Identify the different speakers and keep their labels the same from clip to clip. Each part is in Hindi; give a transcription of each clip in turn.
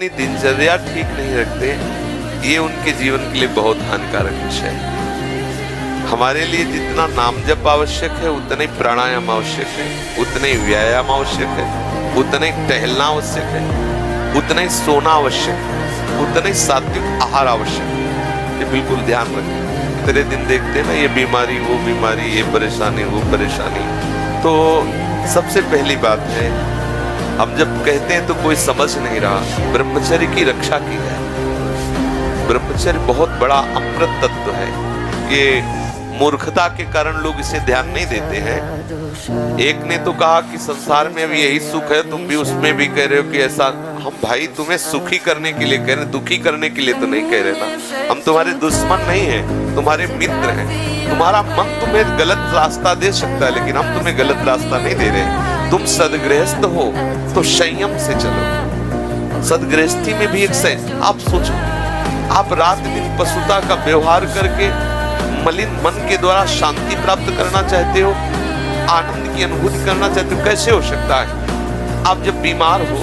Speaker 1: अपनी दिनचर्या ठीक नहीं रखते, ये उनके जीवन के लिए बहुत हानिकारक विषय है। हमारे लिए जितना नाम जप आवश्यक है, उतना ही प्राणायाम आवश्यक है, उतना ही व्यायाम आवश्यक है, उतना ही टहलना आवश्यक है, उतना ही सोना आवश्यक है, उतना ही सात्विक आहार आवश्यक है। ये बिल्कुल ध्यान रखें। इतने दिन देखते हैं ना, ये बीमारी वो बीमारी, ये परेशानी वो परेशानी। तो सबसे पहली बात है, हम जब कहते हैं तो कोई समझ नहीं रहा, ब्रह्मचर्य की रक्षा की है। ब्रह्मचर्य बहुत बड़ा अमृत तत्व है। ये मूर्खता के कारण लोग इसे ध्यान नहीं देते हैं। एक ने तो कहा कि संसार में अभी यही सुख है, तुम भी उसमें भी कह रहे हो कि ऐसा। हम भाई तुम्हें सुखी करने के लिए कह रहे, दुखी करने के लिए तो नहीं कह रहे ना। हम तुम्हारे दुश्मन नहीं हैं, तुम्हारे मित्र हैं। तुम्हारा मन तुम्हें गलत रास्ता दे सकता है, लेकिन हम तुम्हें गलत रास्ता नहीं दे रहे। तुम सदगृहस्थ हो तो संयम से चलो। सदगृहस्थी में भी एक संयम। आप सोचो, आप रात दिन पशुता का व्यवहार करके मलिन मन के द्वारा शांति प्राप्त करना चाहते हो, आनंद की अनुभूति करना चाहते हो, कैसे हो सकता है? आप जब बीमार हो,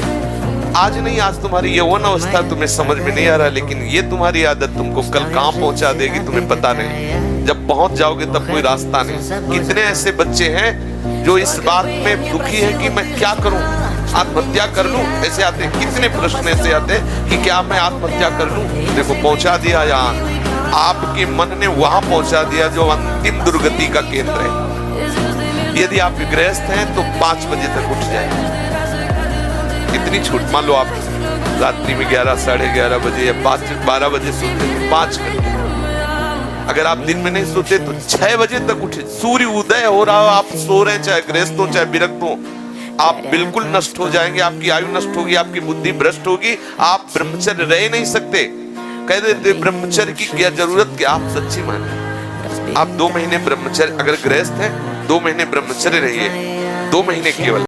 Speaker 1: आज नहीं, आज तुम्हारी यौवन अवस्था तुम्हें समझ में नहीं आ रहा, लेकिन ये तुम्हारी आदत तुमको कल कहां पहुंचा देगी तुम्हें पता नहीं। जब पहुंच जाओगे तब कोई रास्ता नहीं। कितने ऐसे बच्चे हैं जो इस बात में दुखी है कि मैं क्या करूं, आत्महत्या कर लूं, ऐसे आते हैं। कितने प्रश्न ऐसे आते हैं कि क्या मैं आत्महत्या कर लूं? देखो, पहुंचा दिया यहाँ, आपके मन ने वहां पहुंचा दिया जो अंतिम दुर्गति का केंद्र है। यदि आप गृहस्थ हैं तो 5 बजे तक उठ जाए। कितनी छूट? मान लो आप रात्रि में 11, साढ़े 11 बजे या 12 बजे सोते हैं, 5 घंटे। अगर आप दिन में नहीं सोते तो 6 बजे तक उठे। सूर्य उदय हो रहा हो, आप सो रहे हैं, चाहे गृहस्थ हो चाहे विरक्त हो, आप बिल्कुल नष्ट हो जाएंगे। आपकी आयु नष्ट होगी, आपकी बुद्धि भ्रष्ट होगी, आप ब्रह्मचर्य रह नहीं सकते। कह देते ब्रह्मचर्य की क्या जरूरत, क्या आप सच्ची माने? आप 2 महीने ब्रह्मचर्य, अगर गृहस्थ है 2 महीने ब्रह्मचर्य रहिए, 2 महीने केवल।